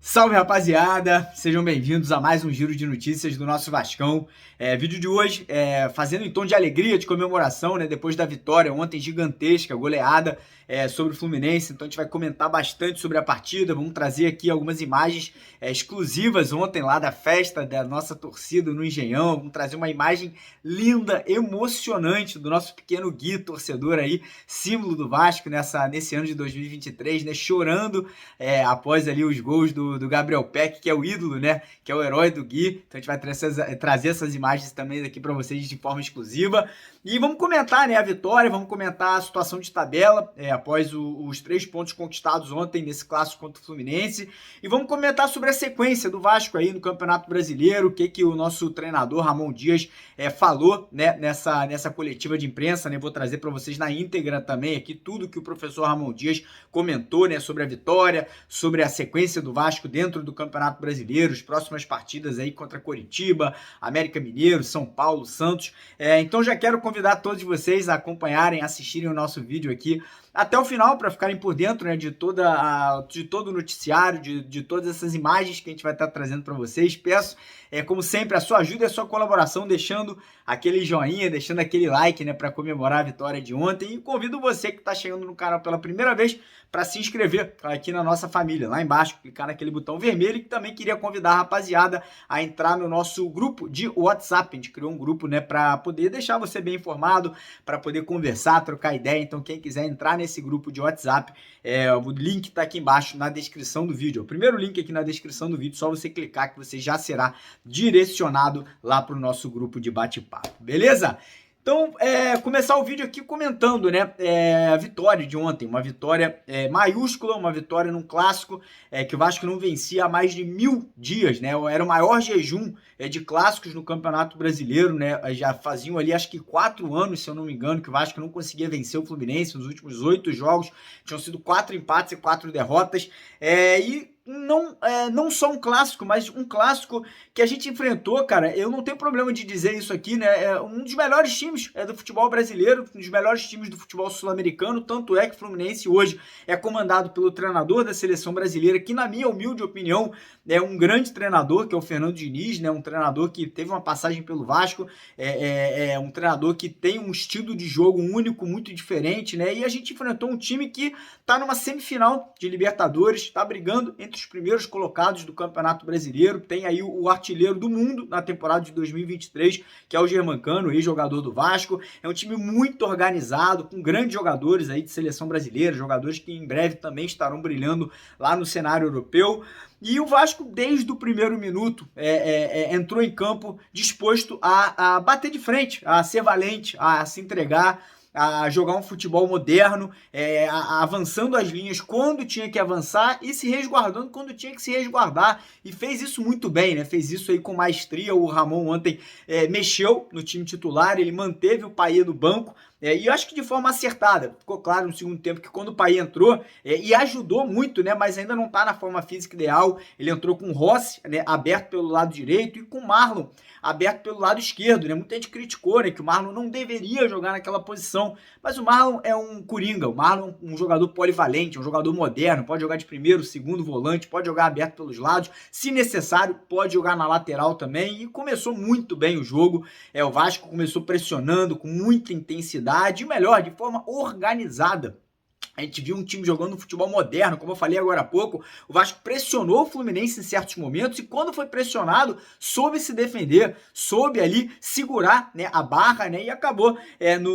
Salve, rapaziada! Sejam bem-vindos a mais um giro de notícias do nosso Vascão. Vídeo de hoje fazendo em tom de alegria, de comemoração, né? Depois da vitória ontem gigantesca, goleada sobre o Fluminense. Então a gente vai comentar bastante sobre a partida. Vamos trazer aqui algumas imagens exclusivas ontem lá da festa da nossa torcida no Engenhão. Vamos trazer uma imagem linda, emocionante do nosso pequeno Gui, torcedor aí, símbolo do Vasco nesse ano de 2023, né? Chorando após ali os gols do Gabriel Peck, que é o ídolo, né? Que é o herói do Gui. Então a gente vai trazer essas imagens também aqui para vocês de forma exclusiva. E vamos comentar, né, a vitória, vamos comentar a situação de tabela após os 3 pontos conquistados ontem nesse clássico contra o Fluminense. E vamos comentar sobre a sequência do Vasco aí no Campeonato Brasileiro, o que o nosso treinador Ramon Dias falou, né, nessa coletiva de imprensa, né? Vou trazer para vocês na íntegra também aqui tudo que o professor Ramon Dias comentou, né, sobre a vitória, sobre a sequência do Vasco dentro do Campeonato Brasileiro, as próximas partidas aí contra Coritiba, América Mineiro, São Paulo, Santos. Então já quero convidar todos vocês a acompanharem, assistirem o nosso vídeo aqui até o final para ficarem por dentro, né, de todo o noticiário, de todas essas imagens que a gente vai estar trazendo para vocês. Peço, como sempre, a sua ajuda e a sua colaboração, deixando aquele joinha, deixando aquele like, né, para comemorar a vitória de ontem. E convido você que está chegando no canal pela primeira vez para se inscrever aqui na nossa família, lá embaixo, clicar naquele botão vermelho. E também queria convidar a rapaziada a entrar no nosso grupo de WhatsApp. A gente criou um grupo, né, para poder deixar você bem informado, para poder conversar, trocar ideia. Então quem quiser entrar nesse grupo de WhatsApp, o link está aqui embaixo na descrição do vídeo. O primeiro link aqui na descrição do vídeo, só você clicar que você já será direcionado lá para o nosso grupo de bate-papo, beleza? Então, começar o vídeo aqui comentando, né, a vitória de ontem, uma vitória maiúscula, uma vitória num clássico que o Vasco não vencia há mais de 1000 dias, né? Era o maior jejum de clássicos no Campeonato Brasileiro, né? Já faziam ali, acho que 4 anos, se eu não me engano, que o Vasco não conseguia vencer o Fluminense. Nos últimos 8 jogos tinham sido 4 empates e 4 derrotas, e não só um clássico, mas um clássico que a gente enfrentou, cara. Eu não tenho problema de dizer isso aqui, né? É um dos melhores times do futebol brasileiro, um dos melhores times do futebol sul-americano. Tanto é que o Fluminense hoje é comandado pelo treinador da seleção brasileira, que na minha humilde opinião é um grande treinador, que é o Fernando Diniz, né? Um treinador que teve uma passagem pelo Vasco, um treinador que tem um estilo de jogo único, muito diferente, né? E a gente enfrentou um time que tá numa semifinal de Libertadores, tá brigando entre os primeiros colocados do Campeonato Brasileiro. Tem aí o artilheiro do mundo na temporada de 2023, que é o Germancano, ex-jogador do Vasco. É um time muito organizado, com grandes jogadores aí de seleção brasileira, jogadores que em breve também estarão brilhando lá no cenário europeu. E o Vasco, desde o primeiro minuto, entrou em campo disposto a bater de frente, a ser valente, a se entregar, a jogar um futebol moderno, avançando as linhas quando tinha que avançar e se resguardando quando tinha que se resguardar. E fez isso muito bem, né? Fez isso aí com maestria. O Ramon ontem mexeu no time titular, ele manteve o Payet no banco, e acho que de forma acertada. Ficou claro no segundo tempo que quando o Payet entrou, e ajudou muito, né, mas ainda não está na forma física ideal. Ele entrou com o Rossi, né, aberto pelo lado direito, e com o Marlon aberto pelo lado esquerdo, né? Muita gente criticou, né, que o Marlon não deveria jogar naquela posição, mas o Marlon é um coringa. O Marlon é um jogador polivalente, um jogador moderno, pode jogar de primeiro, segundo volante, pode jogar aberto pelos lados, se necessário pode jogar na lateral também. E começou muito bem o jogo. O Vasco começou pressionando com muita intensidade, e melhor, de forma organizada. A gente viu um time jogando futebol moderno, como eu falei agora há pouco. O Vasco pressionou o Fluminense em certos momentos, e quando foi pressionado, soube se defender, soube ali segurar, né, a barra, né, e acabou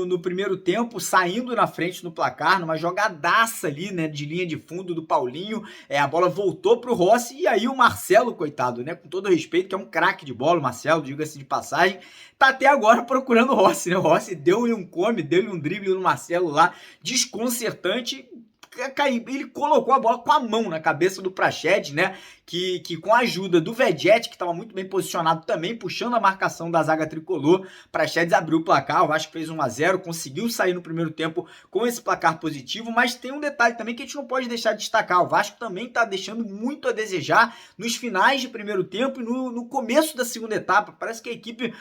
no primeiro tempo saindo na frente no placar, numa jogadaça ali, né, de linha de fundo do Paulinho. A bola voltou pro Rossi, e aí o Marcelo, coitado, né, com todo respeito, que é um craque de bola, o Marcelo, diga-se de passagem, tá até agora procurando o Rossi, né? O Rossi deu-lhe um drible no Marcelo lá, desconcertante. ele colocou a bola com a mão na cabeça do Praxedes, né? Que com a ajuda do Vegetti, que estava muito bem posicionado também, puxando a marcação da zaga tricolor, Praxedes abriu o placar, o Vasco fez 1-0, conseguiu sair no primeiro tempo com esse placar positivo, mas tem um detalhe também que a gente não pode deixar de destacar, o Vasco também está deixando muito a desejar nos finais de primeiro tempo e no começo da segunda etapa, parece que a equipe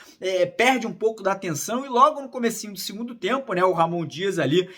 perde um pouco da atenção e logo no comecinho do segundo tempo, né, o Ramon Dias ali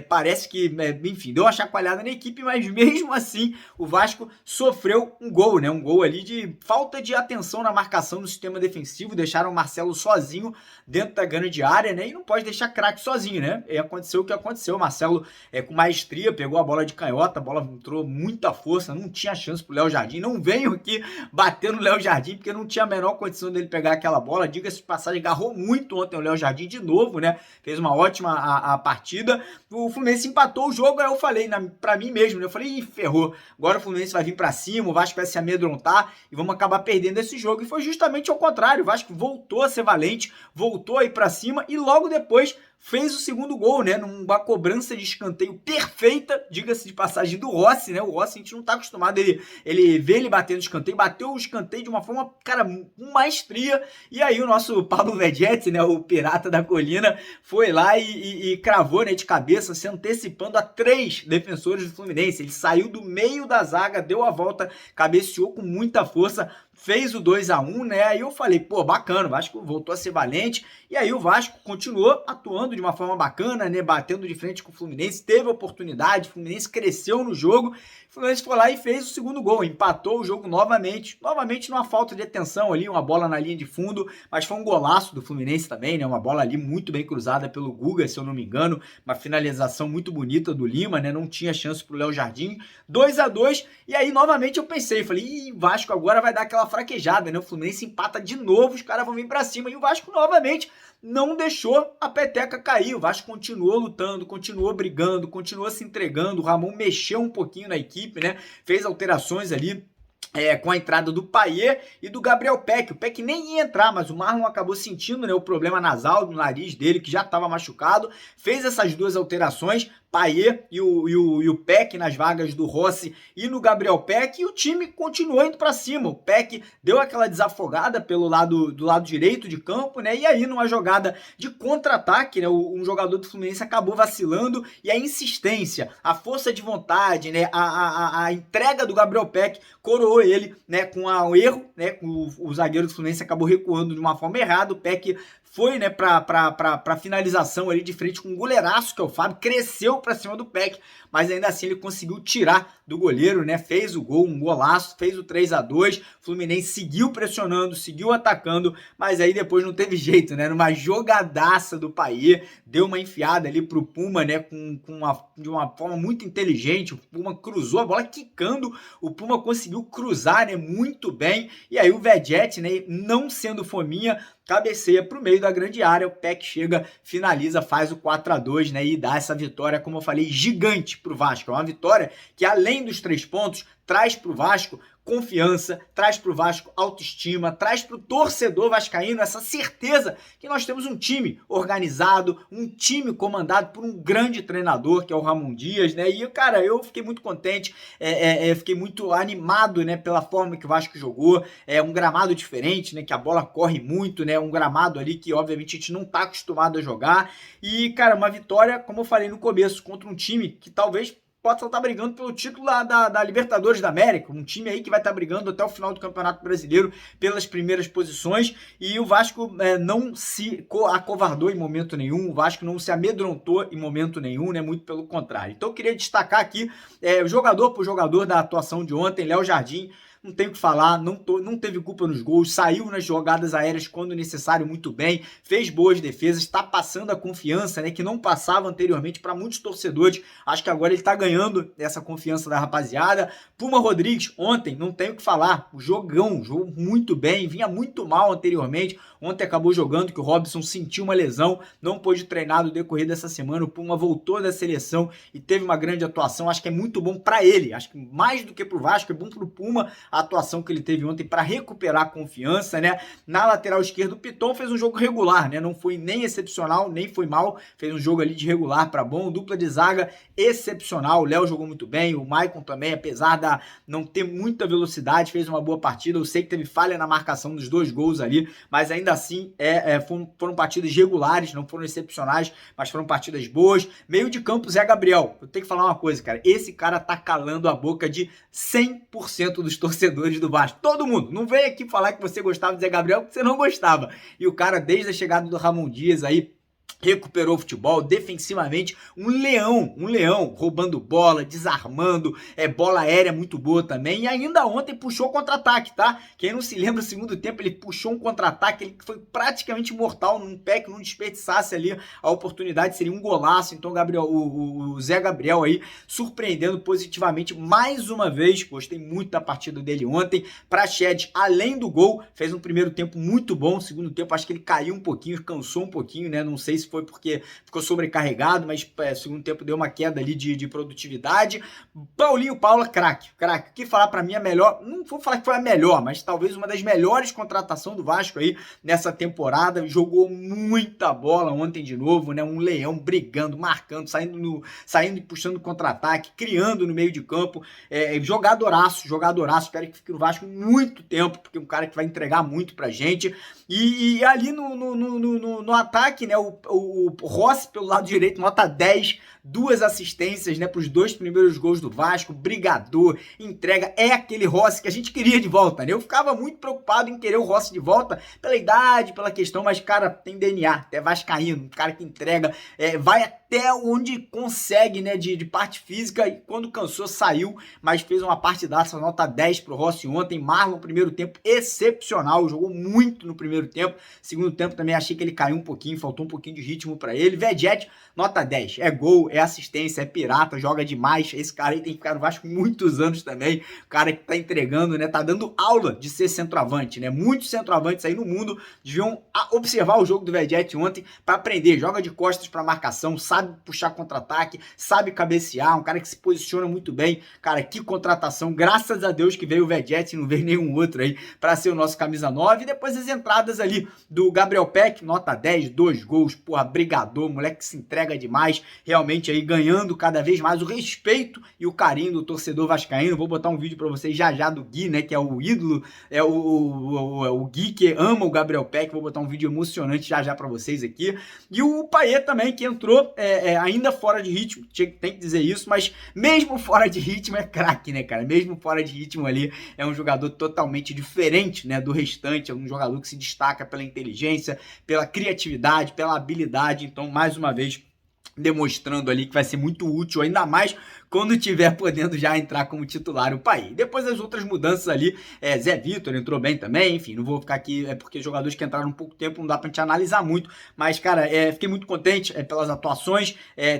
parece que, enfim, deu uma chacoalhada na equipe, mas mesmo assim o Vasco sofreu um gol, né? Um gol ali de falta de atenção na marcação no sistema defensivo, deixaram o Marcelo sozinho dentro da grande área, né? E não pode deixar craque sozinho, né? E aconteceu o que aconteceu, o Marcelo com maestria, pegou a bola de canhota, a bola entrou muita força, não tinha chance pro Léo Jardim, não veio aqui bater no Léo Jardim, porque não tinha a menor condição dele pegar aquela bola, diga-se de passagem, agarrou muito ontem o Léo Jardim de novo, né? Fez uma ótima a partida, o Fluminense empatou o jogo, aí eu falei pra mim mesmo, né? Eu falei, ih, ferrou, agora o Fluminense vai vir pra cima, o Vasco vai se amedrontar e vamos acabar perdendo esse jogo. E foi justamente ao contrário, o Vasco voltou a ser valente, voltou a ir pra cima e logo depois fez o segundo gol, né, numa cobrança de escanteio perfeita, diga-se de passagem, do Rossi, né, o Rossi a gente não tá acostumado, ele vê ele batendo escanteio, bateu o escanteio de uma forma, cara, com maestria, e aí o nosso Pablo Vegetti, né, o pirata da colina, foi lá e cravou, né, de cabeça, se antecipando a 3 defensores do Fluminense, ele saiu do meio da zaga, deu a volta, cabeceou com muita força, fez o 2-1, né, aí eu falei, pô, bacana, o Vasco voltou a ser valente, e aí o Vasco continuou atuando de uma forma bacana, né, batendo de frente com o Fluminense, teve oportunidade, o Fluminense cresceu no jogo, o Fluminense foi lá e fez o segundo gol, empatou o jogo novamente numa falta de atenção ali, uma bola na linha de fundo, mas foi um golaço do Fluminense também, né, uma bola ali muito bem cruzada pelo Guga, se eu não me engano, uma finalização muito bonita do Lima, né, não tinha chance pro Léo Jardim, 2-2, e aí novamente eu pensei, falei, ih, Vasco agora vai dar aquela fraquejada, né, o Fluminense empata de novo, os caras vão vir pra cima, e o Vasco novamente não deixou a peteca cair, o Vasco continuou lutando, continuou brigando, continuou se entregando, o Ramon mexeu um pouquinho na equipe, né, fez alterações ali, com a entrada do Payet e do Gabriel Peck. O Peck nem ia entrar, mas o Marlon acabou sentindo, né, o problema nasal do nariz dele, que já estava machucado, fez essas 2 alterações, Payet e o Peck nas vagas do Rossi e no Gabriel Peck, e o time continuou indo para cima. O Peck deu aquela desafogada do lado direito de campo, né? E aí numa jogada de contra-ataque, né, um jogador do Fluminense acabou vacilando, e a insistência, a força de vontade, né, a entrega do Gabriel Peck coroou ele, né, com o erro, né, o zagueiro do Fluminense acabou recuando de uma forma errada, o Peck foi, né, pra finalização ali de frente com um goleiraço, que é o Fábio, cresceu pra cima do Peck, mas ainda assim ele conseguiu tirar do goleiro, né, fez o gol, um golaço, fez o 3-2, Fluminense seguiu pressionando, seguiu atacando, mas aí depois não teve jeito, né, numa jogadaça do Payet, deu uma enfiada ali pro Puma, né, de uma forma muito inteligente, o Puma cruzou a bola quicando, o Puma conseguiu cruzar, né, muito bem, e aí o Vegetti, né, não sendo fominha, cabeceia para o meio da grande área, o Peck chega, finaliza, faz o 4-2, né, e dá essa vitória, como eu falei, gigante para o Vasco. É uma vitória que, além dos 3 pontos, traz para o Vasco confiança, traz para o Vasco autoestima, traz para o torcedor vascaíno essa certeza que nós temos um time organizado, um time comandado por um grande treinador, que é o Ramon Dias, né? E, cara, eu fiquei muito contente, fiquei muito animado, né, pela forma que o Vasco jogou, um gramado diferente, né, que a bola corre muito, né, um gramado ali que, obviamente, a gente não está acostumado a jogar, e, cara, uma vitória, como eu falei no começo, contra um time que talvez pode estar brigando pelo título da Libertadores da América, um time aí que vai estar brigando até o final do Campeonato Brasileiro pelas primeiras posições, e o Vasco não se acovardou em momento nenhum, o Vasco não se amedrontou em momento nenhum, né, muito pelo contrário. Então eu queria destacar aqui, jogador por jogador da atuação de ontem, Léo Jardim, não tenho o que falar, não teve culpa nos gols, saiu nas jogadas aéreas quando necessário muito bem, fez boas defesas, está passando a confiança, né, que não passava anteriormente para muitos torcedores, acho que agora ele está ganhando essa confiança da rapaziada. Puma Rodrigues, ontem, não tenho o que falar, jogou muito bem, vinha muito mal anteriormente, ontem acabou jogando, que o Robson sentiu uma lesão, não pôde treinar no decorrer dessa semana, o Puma voltou da seleção e teve uma grande atuação, acho que é muito bom para ele, acho que mais do que para o Vasco, é bom para o Puma, a atuação que ele teve ontem para recuperar a confiança, né? Na lateral esquerda, o Piton fez um jogo regular, né? Não foi nem excepcional, nem foi mal, fez um jogo ali de regular para bom, dupla de zaga excepcional, o Léo jogou muito bem, o Maicon também, apesar de não ter muita velocidade, fez uma boa partida, eu sei que teve falha na marcação dos 2 gols ali, mas ainda assim foram partidas regulares, não foram excepcionais, mas foram partidas boas. Meio de campo, Zé Gabriel, eu tenho que falar uma coisa, cara, esse cara tá calando a boca de 100% dos torcedores do Vasco, todo mundo, não vem aqui falar que você gostava do Zé Gabriel, porque você não gostava, e o cara desde a chegada do Ramon Dias aí, recuperou o futebol defensivamente, um leão, roubando bola, desarmando, bola aérea muito boa também, e ainda ontem puxou contra-ataque, tá? Quem não se lembra, no segundo tempo ele puxou um contra-ataque, ele foi praticamente mortal, num pé que não desperdiçasse ali a oportunidade, seria um golaço. Então o Zé Gabriel aí surpreendendo positivamente mais uma vez, gostei muito da partida dele ontem. Praxedes, além do gol, fez um primeiro tempo muito bom, segundo tempo acho que ele caiu um pouquinho, cansou um pouquinho, né? Não sei se foi porque ficou sobrecarregado, mas segundo tempo deu uma queda ali de produtividade. Paulinho Paula, craque. O que falar pra mim é melhor, não vou falar que foi a melhor, mas talvez uma das melhores contratações do Vasco aí nessa temporada, jogou muita bola ontem de novo, né? Um leão brigando, marcando, saindo e puxando contra-ataque, criando no meio de campo, jogadoraço, espero que fique no Vasco muito tempo, porque é um cara que vai entregar muito pra gente, e ali no ataque, né, o Rossi pelo lado direito, nota 10, 2 assistências, né, para os 2 primeiros gols do Vasco, brigador, entrega, é aquele Rossi que a gente queria de volta, né? Eu ficava muito preocupado em querer o Rossi de volta pela idade, pela questão, mas, cara, tem DNA, é vascaíno, um cara que entrega, vai até onde consegue, né, de parte física, e quando cansou saiu, mas fez uma partidaça, nota 10 pro Rossi ontem. Marlon, primeiro tempo excepcional, jogou muito no primeiro tempo, segundo tempo também achei que ele caiu um pouquinho, faltou um pouquinho de ritmo para ele. Vedet, nota 10, é gol, é assistência, é pirata, joga demais, esse cara aí tem que ficar no Vasco muitos anos também, o cara que tá entregando, né, tá dando aula de ser centroavante, né, muitos centroavantes aí no mundo deviam observar o jogo do Vedet ontem para aprender, joga de costas para marcação, sabe puxar contra-ataque, sabe cabecear, um cara que se posiciona muito bem, cara, que contratação, graças a Deus que veio o Vedet, não veio nenhum outro aí para ser o nosso camisa 9, e depois as entradas ali do Gabriel Peck, nota 10, 2 gols, porra, brigador, moleque que se entrega demais, realmente aí ganhando cada vez mais o respeito e o carinho do torcedor vascaíno. Vou botar um vídeo para vocês já do Gui, né, que é o ídolo, o Gui que ama o Gabriel Peck, vou botar um vídeo emocionante já para vocês aqui, e o Payet também, que entrou ainda fora de ritmo, tem que dizer isso, mas mesmo fora de ritmo é craque, né, cara, mesmo fora de ritmo ali, é um jogador totalmente diferente, né, do restante, é um jogador que se destaca pela inteligência, pela criatividade, pela habilidade. Então, mais uma vez, demonstrando ali que vai ser muito útil, ainda mais quando tiver podendo já entrar como titular o Paí. Depois as outras mudanças ali, Zé Vitor entrou bem também, enfim, não vou ficar aqui, porque jogadores que entraram um pouco tempo não dá pra gente analisar muito, mas, cara, fiquei muito contente pelas atuações,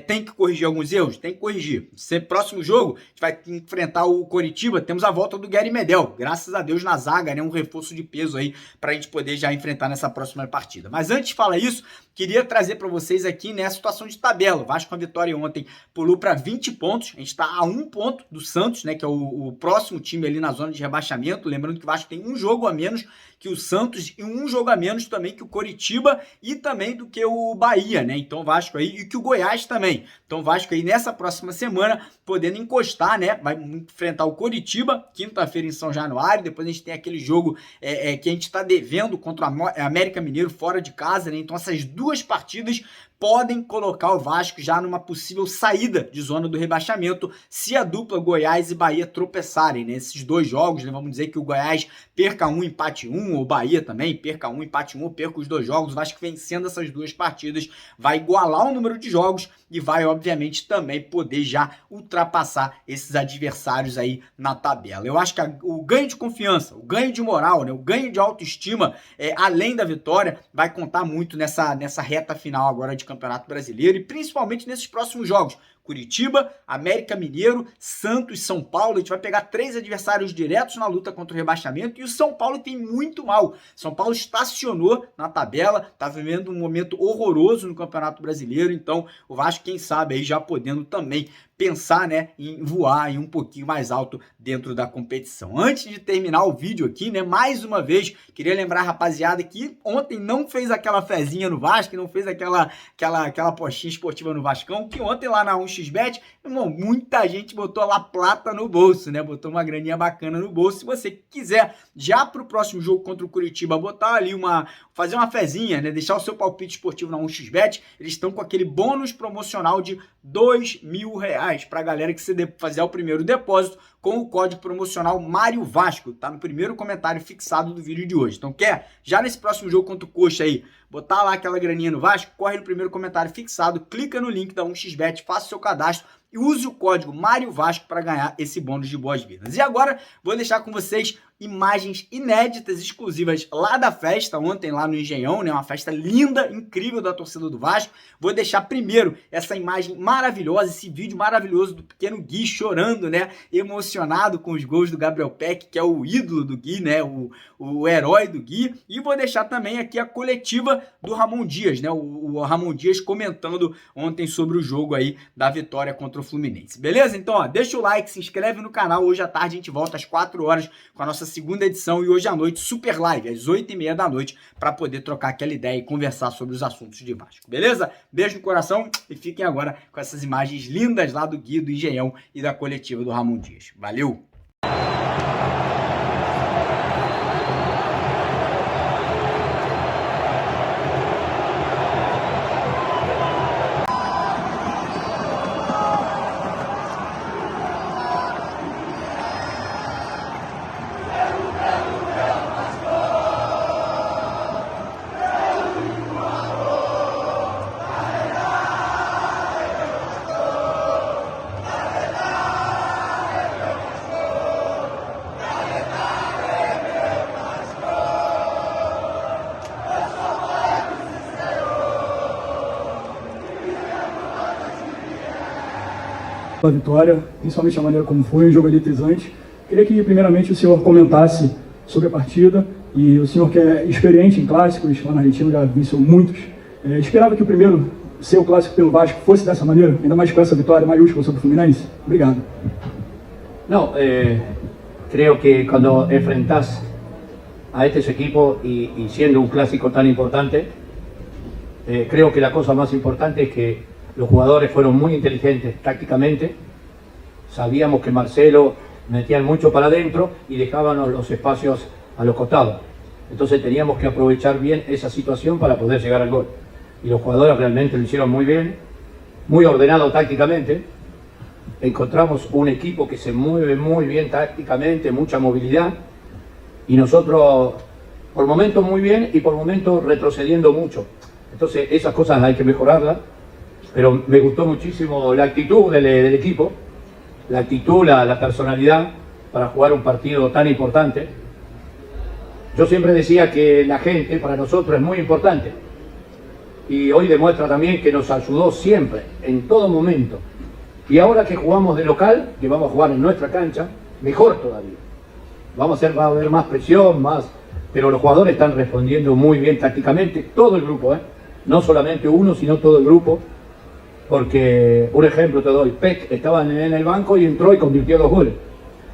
tem que corrigir alguns erros? Tem que corrigir. Próximo jogo, a gente vai enfrentar o Coritiba, temos a volta do Gary Medel, graças a Deus na zaga, né, um reforço de peso aí pra gente poder já enfrentar nessa próxima partida. Mas antes de falar isso, queria trazer para vocês aqui, né, a situação de tabela. O Vasco com a vitória ontem pulou para 20 pontos, a gente está a 1 ponto do Santos, né, que é o próximo time ali na zona de rebaixamento. Lembrando que o Vasco tem um jogo a menos que o Santos e um jogo a menos também que o Coritiba e também do que o Bahia, né? Então o Vasco aí, e que o Goiás também. Então o Vasco aí nessa próxima semana podendo encostar, né? Vai enfrentar o Coritiba, quinta-feira em São Januário. Depois a gente tem aquele jogo que a gente está devendo contra o América Mineiro fora de casa, né? Então essas 2 partidas podem colocar o Vasco já numa possível saída de zona do rebaixamento se a dupla Goiás e Bahia tropeçarem, né? Esses 2 jogos, né? Vamos dizer que o Goiás perca 1, empate 1, ou o Bahia também perca 1, empate 1, ou perca os 2 jogos. O Vasco vencendo essas 2 partidas vai igualar o número de jogos e vai, obviamente, também poder já ultrapassar esses adversários aí na tabela. Eu acho que o ganho de confiança, o ganho de moral, né? O ganho de autoestima, além da vitória, vai contar muito nessa reta final agora de Campeonato Brasileiro e principalmente nesses próximos jogos, Curitiba, América Mineiro, Santos, São Paulo. A gente vai pegar 3 adversários diretos na luta contra o rebaixamento e o São Paulo tem muito mal. São Paulo estacionou na tabela, tá vivendo um momento horroroso no Campeonato Brasileiro, então o Vasco, quem sabe, aí já podendo também pensar, né, em voar em um pouquinho mais alto dentro da competição. Antes de terminar o vídeo aqui, né, mais uma vez, queria lembrar a rapaziada que ontem não fez aquela fezinha no Vasco, não fez aquela postinha esportiva no Vascão, que ontem lá na 1xBet, irmão, muita gente botou lá plata no bolso, né, botou uma graninha bacana no bolso. Se você quiser, já pro próximo jogo contra o Curitiba, botar ali fazer uma fezinha, né, deixar o seu palpite esportivo na 1xBet, eles estão com aquele bônus promocional de R$2.000 pra galera que você fazer o primeiro depósito com o código promocional Mário Vasco, tá no primeiro comentário fixado do vídeo de hoje. Então quer, já nesse próximo jogo contra o Coxa aí, botar lá aquela graninha no Vasco, corre no primeiro comentário fixado, clica no link da 1xBet, faça o seu cadastro e use o código Mário Vasco para ganhar esse bônus de boas-vindas. E agora vou deixar com vocês imagens inéditas, exclusivas lá da festa, ontem lá no Engenhão, né? Uma festa linda, incrível da torcida do Vasco. Vou deixar primeiro essa imagem maravilhosa, esse vídeo maravilhoso do pequeno Gui chorando, né? Emocionado com os gols do Gabriel Peck, que é o ídolo do Gui, né? O herói do Gui. E vou deixar também aqui a coletiva do Ramon Dias, né? O Ramon Dias comentando ontem sobre o jogo aí da vitória contra o Fluminense. Beleza? Então, ó, deixa o like, se inscreve no canal. Hoje à tarde a gente volta às 4 horas com a nossa segunda edição e hoje à noite super live, às 8h30 da noite, para poder trocar aquela ideia e conversar sobre os assuntos de Vasco. Beleza? Beijo no coração e fiquem agora com essas imagens lindas lá do Gui, do Engenhão e da coletiva do Ramon Dias. Valeu! A vitória, principalmente a maneira como foi, um jogo eletrizante. Queria que primeiramente o senhor comentasse sobre a partida, e o senhor que é experiente em clássicos, lá na Argentina já venceu muitos, esperava que o primeiro seu clássico pelo Vasco fosse dessa maneira, ainda mais com essa vitória maiúscula sobre o Fluminense? Obrigado. No, creo que cuando enfrentás a estos equipos y siendo un clásico tan importante, creo que la cosa más importante es que los jugadores fueron muy inteligentes tácticamente. Sabíamos que Marcelo metían mucho para adentro y dejábamos los espacios a los costados. Entonces teníamos que aprovechar bien esa situación para poder llegar al gol. Y los jugadores realmente lo hicieron muy bien, muy ordenado tácticamente. Encontramos un equipo que se mueve muy bien tácticamente, mucha movilidad. Y nosotros por momentos muy bien y por momentos retrocediendo mucho. Entonces esas cosas hay que mejorarlas. Pero me gustó muchísimo la actitud del equipo, la actitud, la personalidad para jugar un partido tan importante. Yo siempre decía que la gente para nosotros es muy importante y hoy demuestra también que nos ayudó siempre, en todo momento. Y ahora que jugamos de local, que vamos a jugar en nuestra cancha, mejor todavía. Va a haber más presión, pero los jugadores están respondiendo muy bien tácticamente, todo el grupo, no solamente uno, sino todo el grupo. Porque, un ejemplo te doy, Peck estaba en el banco y entró y convirtió 2 goles.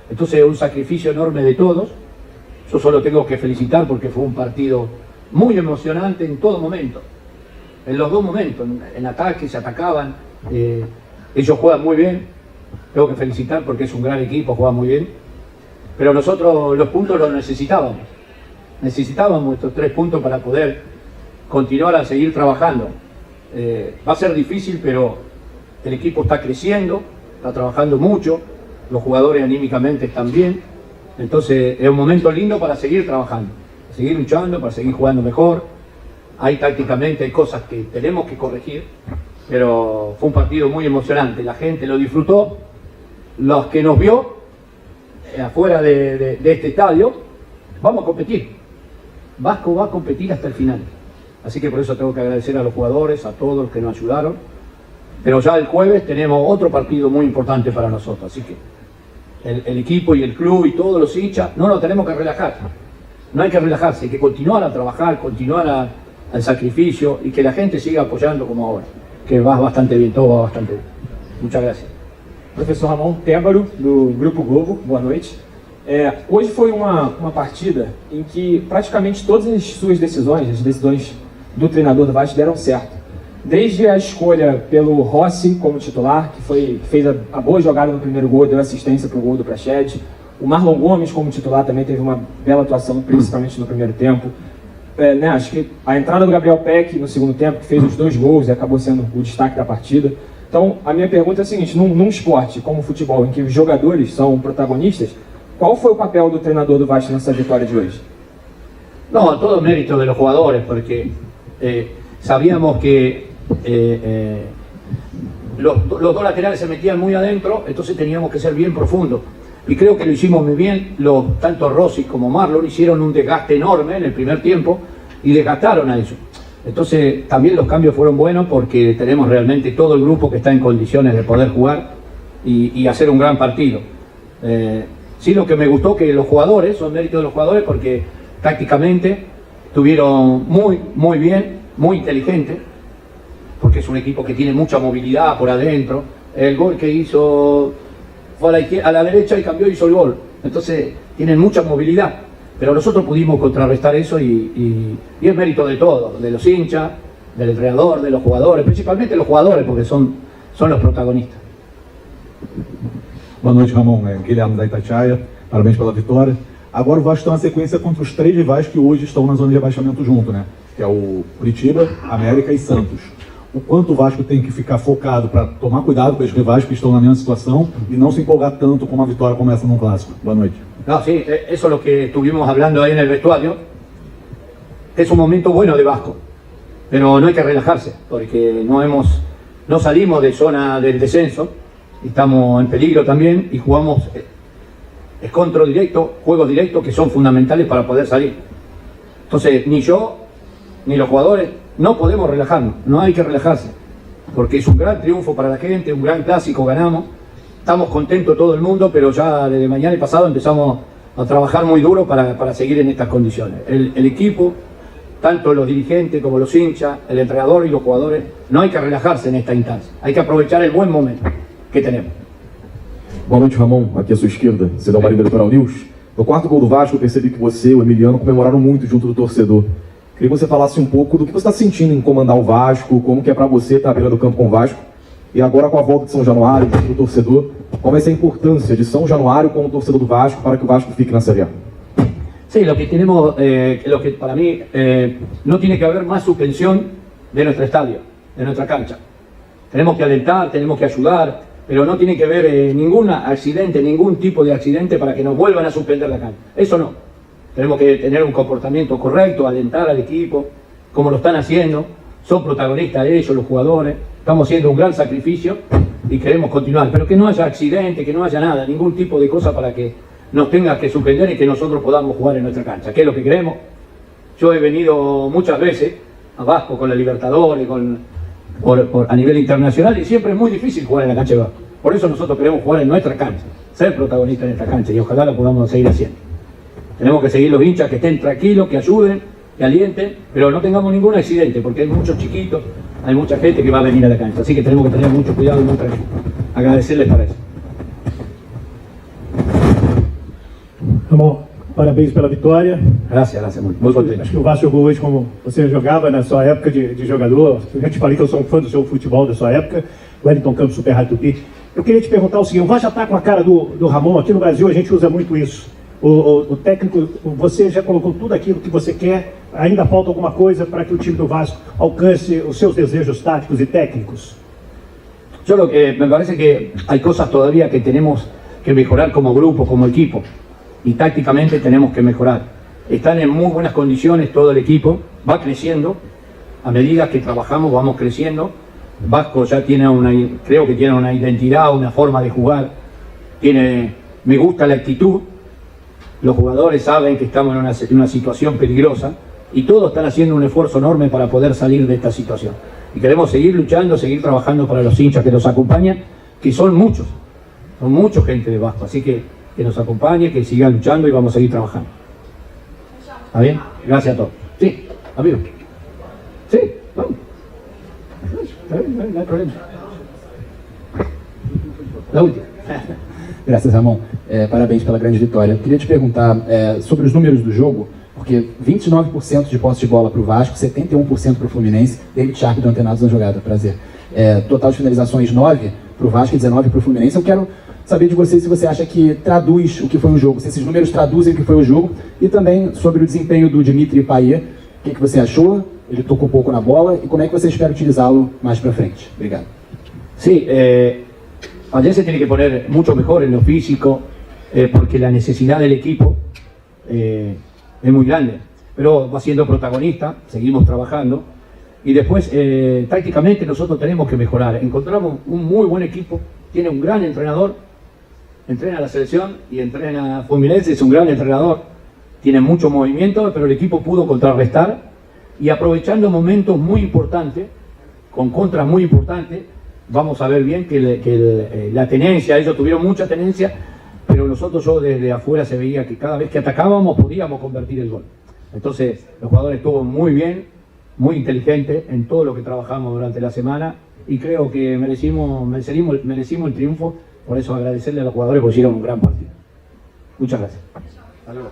Entonces, un sacrificio enorme de todos. Yo solo tengo que felicitar porque fue un partido muy emocionante en todo momento. En los dos momentos, en ataque, se atacaban. Ellos juegan muy bien. Tengo que felicitar porque es un gran equipo, juega muy bien. Pero nosotros los puntos los necesitábamos. Necesitábamos estos 3 puntos para poder continuar a seguir trabajando. Va a ser difícil, pero el equipo está creciendo, está trabajando mucho, los jugadores anímicamente están bien, entonces es un momento lindo para seguir trabajando, para seguir luchando, para seguir jugando mejor. Hay tácticamente hay cosas que tenemos que corregir, pero fue un partido muy emocionante, la gente lo disfrutó, los que nos vio afuera de este estadio, vamos a competir, Vasco va a competir hasta el final. Así que por eso tengo que agradecer a los jugadores, a todos los que nos ayudaron. Pero ya el jueves tenemos otro partido muy importante para nosotros, así que el equipo y el club y todos los hinchas no nos tenemos que relajar. No hay que relajarse, hay que continuar a trabajar, continuar al sacrificio y que la gente siga apoyando como ahora, que va bastante bien, todo va bastante bien. Muchas gracias. Professor Ramon Tébaro, do Grupo Globo, boa noite. Hoje foi uma partida em que praticamente todas as suas decisões, as decisões do treinador do Vasco deram certo. Desde a escolha pelo Rossi como titular, que fez a boa jogada no primeiro gol, deu assistência para o gol do Praxedes. O Marlon Gomes como titular também teve uma bela atuação, principalmente no primeiro tempo. Acho que a entrada do Gabriel Peck no segundo tempo, que fez os 2 gols e acabou sendo o destaque da partida. Então, a minha pergunta é a seguinte, num esporte como o futebol, em que os jogadores são protagonistas, qual foi o papel do treinador do Vasco nessa vitória de hoje? No, todo mérito de los jugadores, porque sabíamos que los 2 laterales se metían muy adentro, entonces teníamos que ser bien profundos. Y creo que lo hicimos muy bien, tanto Rossi como Marlon hicieron un desgaste enorme en el primer tiempo y desgastaron a ellos. Entonces también los cambios fueron buenos porque tenemos realmente todo el grupo que está en condiciones de poder jugar y hacer un gran partido. Sí, lo que me gustó que los jugadores, son méritos de los jugadores porque tácticamente estuvieron muy bien, muy inteligentes, porque es un equipo que tiene mucha movilidad por adentro. El gol que hizo fue a la derecha y cambió y hizo el gol. Entonces tienen mucha movilidad, pero nosotros pudimos contrarrestar eso y es mérito de todos, de los hinchas, del entrenador, de los jugadores, principalmente los jugadores porque son los protagonistas. Boa noite, Ramon. Guilherme da Itatiaia, parabéns pela vitória. Agora o Vasco está na sequência contra os 3 rivais que hoje estão na zona de rebaixamento junto, né? Que é o Curitiba, América e Santos. O quanto o Vasco tem que ficar focado para tomar cuidado com os rivais que estão na mesma situação e não se empolgar tanto com uma vitória como essa num clássico. Boa noite. No, sí, eso es lo que estuvimos hablando ahí en el vestuario. Es un momento bueno de Vasco, pero no hay que relajarse, porque no salimos de zona del descenso, estamos en peligro también y jugamos control directo, juegos directos que son fundamentales para poder salir. Entonces, ni yo, ni los jugadores, no podemos relajarnos, no hay que relajarse, porque es un gran triunfo para la gente, un gran clásico, ganamos, estamos contentos todo el mundo, pero ya desde mañana y pasado empezamos a trabajar muy duro para seguir en estas condiciones. El equipo, tanto los dirigentes como los hinchas, el entrenador y los jugadores, no hay que relajarse en esta instancia, hay que aprovechar el buen momento que tenemos. Boa noite, Ramon. Aqui à sua esquerda, Cidão Marinho da Litoral News. No 4º gol do Vasco, eu percebi que você e o Emiliano comemoraram muito junto do torcedor. Queria que você falasse um pouco do que você está sentindo em comandar o Vasco, como que é para você estar à beira do campo com o Vasco. E agora com a volta de São Januário, do torcedor, qual vai ser a importância de São Januário como torcedor do Vasco para que o Vasco fique na Série A? Sí, lo que tenemos, lo que para mí no tiene que haber más suspensión de nuestro estadio, de nuestra cancha. Tenemos que alentar, tenemos que ayudar, pero no tiene que haber ningún accidente, ningún tipo de accidente para que nos vuelvan a suspender la cancha. Eso no. Tenemos que tener un comportamiento correcto, alentar al equipo, como lo están haciendo. Son protagonistas ellos, los jugadores. Estamos haciendo un gran sacrificio y queremos continuar. Pero que no haya accidente, que no haya nada, ningún tipo de cosa para que nos tenga que suspender y que nosotros podamos jugar en nuestra cancha, que es lo que queremos. Yo he venido muchas veces a Vasco con la Libertadores, a nivel internacional, y siempre es muy difícil jugar en la cancha de Vasco. Por eso nosotros queremos jugar en nuestra cancha, ser protagonistas en esta cancha, y ojalá lo podamos seguir haciendo. Tenemos que seguir los hinchas que estén tranquilos, que ayuden, que alienten, pero no tengamos ningún accidente, porque hay muchos chiquitos, hay mucha gente que va a venir a la cancha, así que tenemos que tener mucho cuidado y muy tranquilo. Agradecerles para eso. Ramon, parabéns pela vitória. Gracias, muito contente. Acho que o Vasco jogou hoje como você jogava na sua época de jogador. Eu já te falei que eu sou um fã do seu futebol da sua época. Wellington Campos, Super Rádio Tupi. Eu queria te perguntar o seguinte, o Vasco já está com a cara do Ramon. Aqui no Brasil a gente usa muito isso. O técnico, você já colocou tudo aquilo que você quer, ainda falta alguma coisa para que o time do Vasco alcance os seus desejos táticos e técnicos? Yo lo que me parece que hay cosas todavía que tenemos que mejorar como grupo, como equipo, y tácticamente tenemos que mejorar. Están en muy buenas condiciones todo el equipo, va creciendo, a medida que trabajamos vamos creciendo. Vasco ya creo que tiene una identidad, una forma de jugar, me gusta la actitud. Los jugadores saben que estamos en una situación peligrosa y todos están haciendo un esfuerzo enorme para poder salir de esta situación. Y queremos seguir luchando, seguir trabajando para los hinchas que nos acompañan, que son mucha gente de Vasco, así que nos acompañe, que sigan luchando y vamos a seguir trabajando. ¿Está bien? Gracias a todos. Sí, amigo. Sí, vamos. Está bien, no hay problema. La última. Graças, Ramon. Parabéns pela grande vitória. Eu queria te perguntar sobre os números do jogo, porque 29% de posse de bola para o Vasco, 71% para o Fluminense. David Sharp do Antenados na jogada, prazer. Total de finalizações 9 para o Vasco e 19 para o Fluminense. Eu quero saber de você se você acha que traduz o que foi o jogo, se esses números traduzem o que foi o jogo, e também sobre o desempenho do Dimitri Payet. O que você achou? Ele tocou pouco na bola, e como é que você espera utilizá-lo mais para frente? Obrigado. Sí, ayer se tiene que poner mucho mejor en lo físico, porque la necesidad del equipo es muy grande, pero va siendo protagonista, seguimos trabajando, y después tácticamente nosotros tenemos que mejorar. Encontramos un muy buen equipo, tiene un gran entrenador, entrena a la selección y entrena a Fluminense, es un gran entrenador, tiene mucho movimiento, pero el equipo pudo contrarrestar y aprovechando momentos muy importantes, con contras muy importantes. Vamos a ver bien que la tenencia, ellos tuvieron mucha tenencia, pero nosotros, yo desde afuera se veía que cada vez que atacábamos podíamos convertir el gol. Entonces los jugadores estuvo muy bien, muy inteligentes en todo lo que trabajamos durante la semana, y creo que merecimos el triunfo. Por eso agradecerle a los jugadores porque hicieron un gran partido. Muchas gracias. Hasta luego.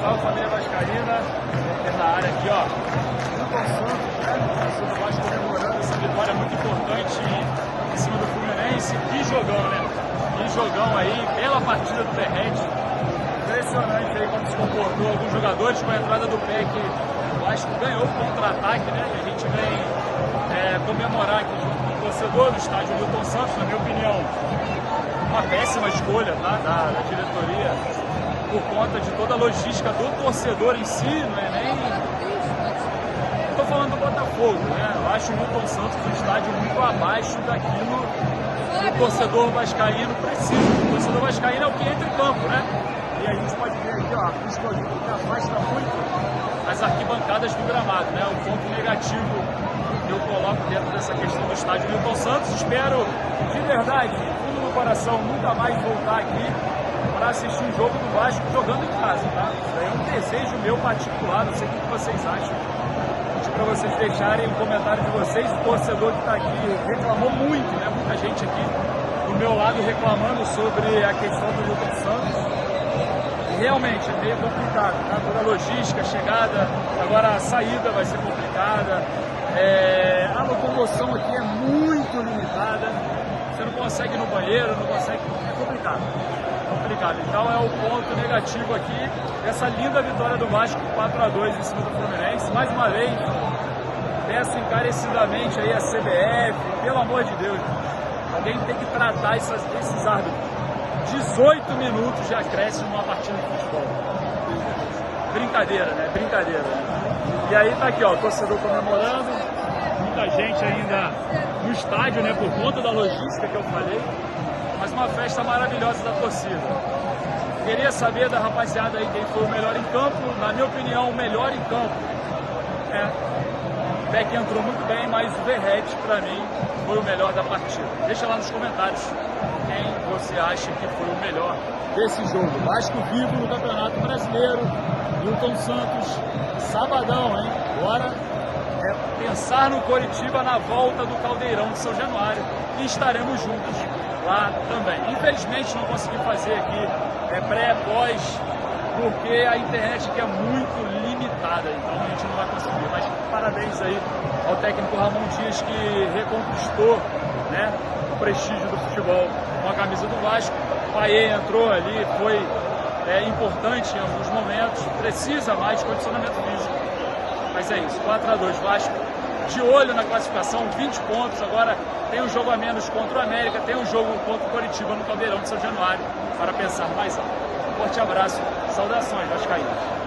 Salve, família vascaína, na área aqui, ó. Newton Santos, né? O Vasco comemorando essa vitória muito importante em cima do Fluminense. Que jogão, né? Que jogão aí, bela partida do Verrete. Impressionante aí como se comportou alguns jogadores com a entrada do PEC. O Vasco ganhou o contra-ataque, né? E a gente vem comemorar aqui junto com o torcedor no estádio Newton Santos, na minha opinião. Uma péssima escolha, tá? Da diretoria, por conta de toda a logística do torcedor em si, não é nem... Estou falando do Botafogo, né? Eu acho o Newton Santos um estádio muito abaixo daquilo que o torcedor vascaíno precisa. O torcedor vascaíno é o que entra em campo, né? E a gente pode ver aqui, ó, a custódia que afasta muito as arquibancadas do gramado, né? O ponto negativo que eu coloco dentro dessa questão do estádio Newton Santos. Espero, de verdade, fundo no coração, nunca mais voltar aqui para assistir um jogo do Vasco jogando em casa, tá? Isso aí é um desejo meu particular, não sei o que vocês acham. Pedir para vocês deixarem o comentário de vocês. O torcedor que está aqui reclamou muito, né? Muita gente aqui do meu lado reclamando sobre a questão do Newton Santos. E realmente é meio complicado, tá? Toda a logística, a chegada, agora a saída vai ser complicada. A locomoção aqui é muito limitada. Você não consegue ir no banheiro, não consegue... É complicado. Então é o ponto negativo aqui, essa linda vitória do Vasco 4-2 em cima do Fluminense. Mais uma vez, peço encarecidamente aí a CBF, pelo amor de Deus, alguém tem que tratar esses árbitros. 18 minutos de acréscimo numa partida de futebol. Brincadeira, né? Brincadeira. E aí tá aqui, ó, o torcedor comemorando, muita gente ainda no estádio, né, por conta da logística que eu falei. Mas uma festa maravilhosa da torcida. Queria saber da rapaziada aí quem foi o melhor em campo. Na minha opinião, o melhor em campo o Peck entrou muito bem, mas o Verrete, para mim, foi o melhor da partida. Deixa lá nos comentários quem você acha que foi o melhor desse jogo. Vasco vivo no Campeonato Brasileiro. Newton Santos, sabadão, hein? Agora é pensar no Coritiba na volta do Caldeirão de São Januário. E estaremos juntos lá também. Infelizmente não consegui fazer aqui pré, pós, porque a internet aqui é muito limitada, então a gente não vai conseguir. Mas parabéns aí ao técnico Ramon Dias, que reconquistou, né, o prestígio do futebol com a camisa do Vasco. Payet entrou ali, foi importante em alguns momentos, precisa mais de condicionamento físico. Mas é isso, 4-2 Vasco. De olho na classificação, 20 pontos, agora tem um jogo a menos contra o América, tem um jogo contra o Coritiba no Caldeirão de São Januário, para pensar mais alto. forte abraço, saudações vascaínos.